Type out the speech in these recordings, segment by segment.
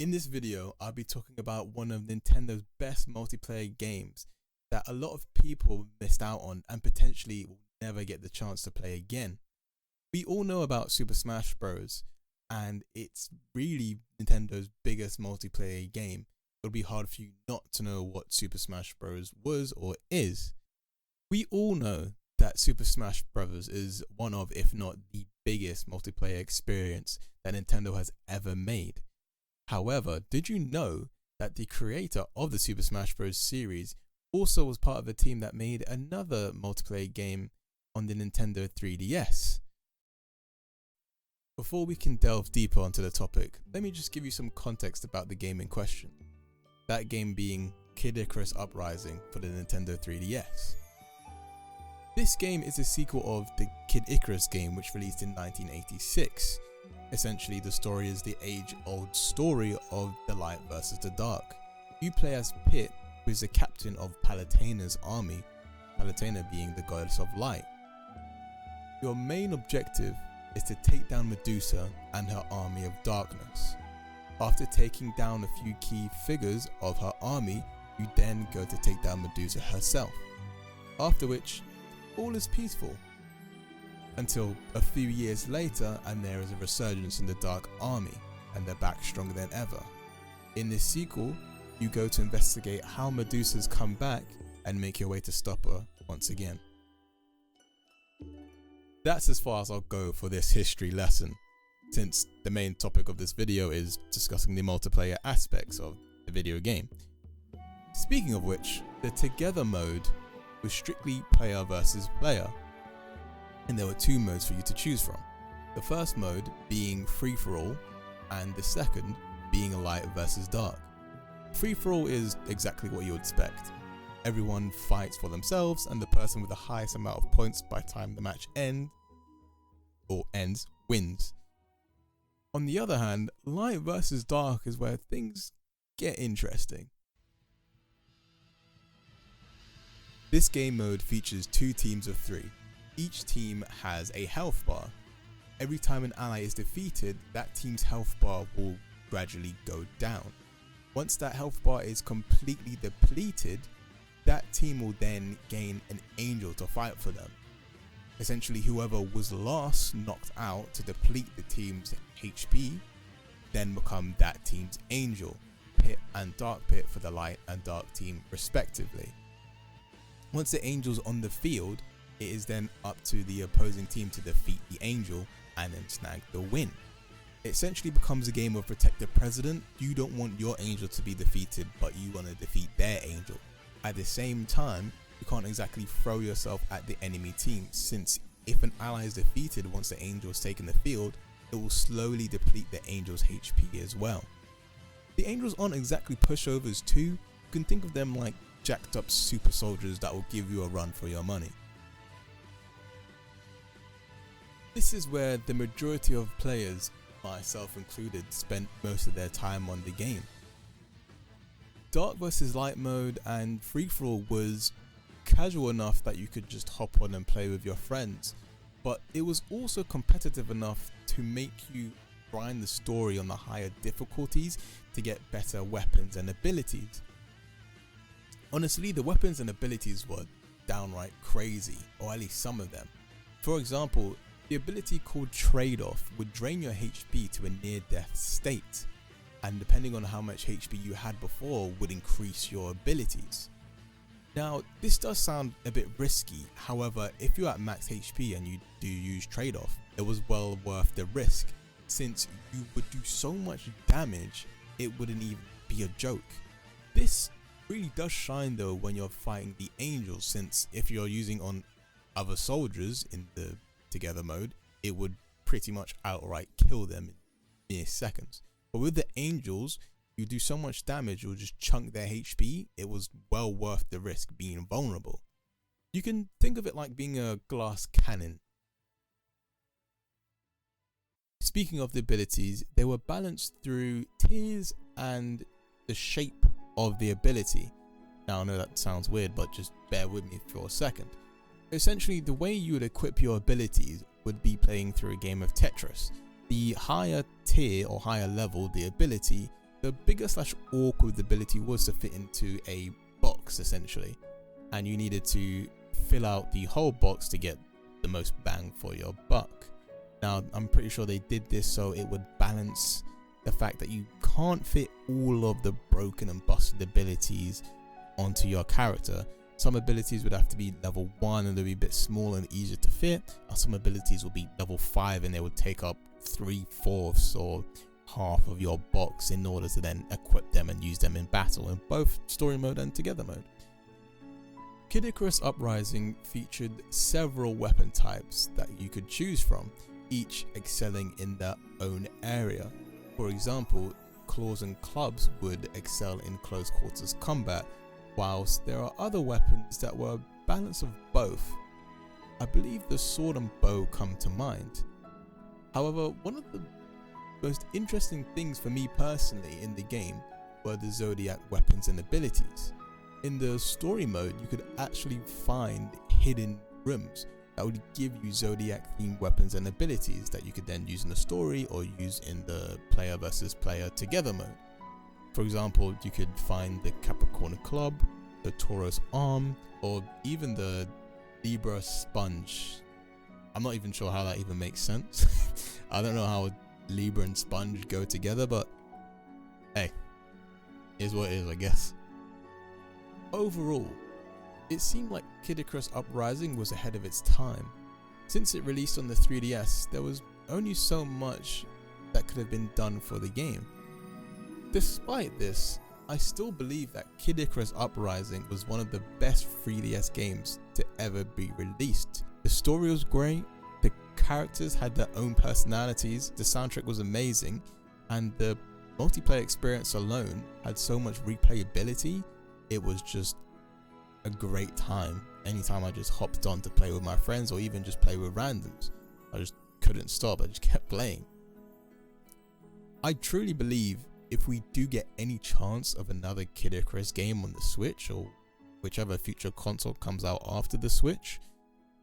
In this video, I'll be talking about one of Nintendo's best multiplayer games that a lot of people missed out on and potentially will never get the chance to play again. We all know about Super Smash Bros. And it's really Nintendo's biggest multiplayer game. It'll be hard for you not to know what Super Smash Bros. Was or is. We all know that Super Smash Bros. Is one of, if not the biggest multiplayer experience that Nintendo has ever made. However, did you know that the creator of the Super Smash Bros. Series also was part of a team that made another multiplayer game on the Nintendo 3DS? Before we can delve deeper onto the topic, let me just give you some context about the game in question. That game being Kid Icarus Uprising for the Nintendo 3DS. This game is a sequel of the Kid Icarus game, which released in 1986. Essentially, the story is the age-old story of the light versus the dark. You play as Pit, who is the captain of Palutena's army, Palutena being the goddess of light. Your main objective is to take down Medusa and her army of darkness. After taking down a few key figures of her army, you then go to take down Medusa herself. After which, all is peaceful. Until a few years later, and there is a resurgence in the Dark Army, and they're back stronger than ever. In this sequel, you go to investigate how Medusa's come back and make your way to stop her once again. That's as far as I'll go for this history lesson, since the main topic of this video is discussing the multiplayer aspects of the video game. Speaking of which, the Together mode was strictly player versus player, and there were two modes for you to choose from. The first mode being free for all, and the second being light versus dark. Free for all is exactly what you would expect. Everyone fights for themselves, and the person with the highest amount of points by the time the match ends wins. On the other hand, light versus dark is where things get interesting. This game mode features two teams of three. Each team has a health bar. Every time an ally is defeated, that team's health bar will gradually go down. Once that health bar is completely depleted, that team will then gain an angel to fight for them. Essentially, whoever was last knocked out to deplete the team's HP, then become that team's angel, Pit and Dark Pit for the light and dark team respectively. Once the angel's on the field, it is then up to the opposing team to defeat the angel and then snag the win. It essentially becomes a game of protect the president. You don't want your angel to be defeated, but you want to defeat their angel. At the same time, you can't exactly throw yourself at the enemy team, since if an ally is defeated once the angel is taken the field, it will slowly deplete the angel's HP as well. The angels aren't exactly pushovers too. You can think of them like jacked up super soldiers that will give you a run for your money. This is where the majority of players, myself included, spent most of their time on the game. Dark vs light mode and free for all was casual enough that you could just hop on and play with your friends, but it was also competitive enough to make you grind the story on the higher difficulties to get better weapons and abilities. Honestly, the weapons and abilities were downright crazy, or at least some of them. For example, the ability called Trade-Off would drain your HP to a near-death state, and depending on how much HP you had before would increase your abilities. Now, this does sound a bit risky. However, if you're at max HP and you do use Trade-Off, it was well worth the risk, since you would do so much damage it wouldn't even be a joke. This really does shine though when you're fighting the angels, since if you're using on other soldiers in the Together mode, it would pretty much outright kill them in mere seconds. But with the angels, you do so much damage, you'll just chunk their HP. It was well worth the risk being vulnerable. You can think of it like being a glass cannon. Speaking of the abilities, they were balanced through tiers and the shape of the ability. Now I know that sounds weird, but just bear with me for a second. Essentially, the way you would equip your abilities would be playing through a game of Tetris. The higher tier or higher level the ability, the bigger / awkward ability was to fit into a box essentially, and you needed to fill out the whole box to get the most bang for your buck. Now I'm pretty sure they did this so it would balance the fact that you can't fit all of the broken and busted abilities onto your character. Some abilities would have to be level 1 and they'll be a bit smaller and easier to fit, and some abilities will be level 5 and they would take up 3/4 or half of your box in order to then equip them and use them in battle in both story mode and together mode. Kid Icarus Uprising featured several weapon types that you could choose from, each excelling in their own area. For example, claws and clubs would excel in close quarters combat, whilst there are other weapons that were a balance of both. I believe the sword and bow come to mind. However, one of the most interesting things for me personally in the game were the Zodiac weapons and abilities. In the story mode, you could actually find hidden rooms that would give you Zodiac themed weapons and abilities that you could then use in the story or use in the player versus player together mode. For example, you could find the Capricorn Club, the Tauros Arm, or even the Libra Sponge. I'm not even sure how that even makes sense. I don't know how Libra and Sponge go together, but hey, is what it is, I guess. Overall, it seemed like Kid Icarus Uprising was ahead of its time. Since it released on the 3DS, there was only so much that could have been done for the game. Despite this, I still believe that Kid Icarus Uprising was one of the best 3DS games to ever be released. The story was great, the characters had their own personalities, the soundtrack was amazing, and the multiplayer experience alone had so much replayability. It was just a great time. Anytime I just hopped on to play with my friends or even just play with randoms, I just couldn't stop, I just kept playing. I truly believe if we do get any chance of another Kid Icarus game on the Switch or whichever future console comes out after the Switch,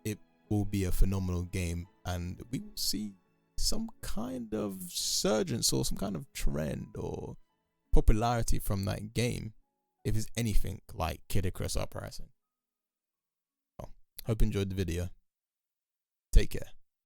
it will be a phenomenal game and we will see some kind of surgence or some kind of trend or popularity from that game if it's anything like Kid Icarus Uprising. Well, hope you enjoyed the video. Take care.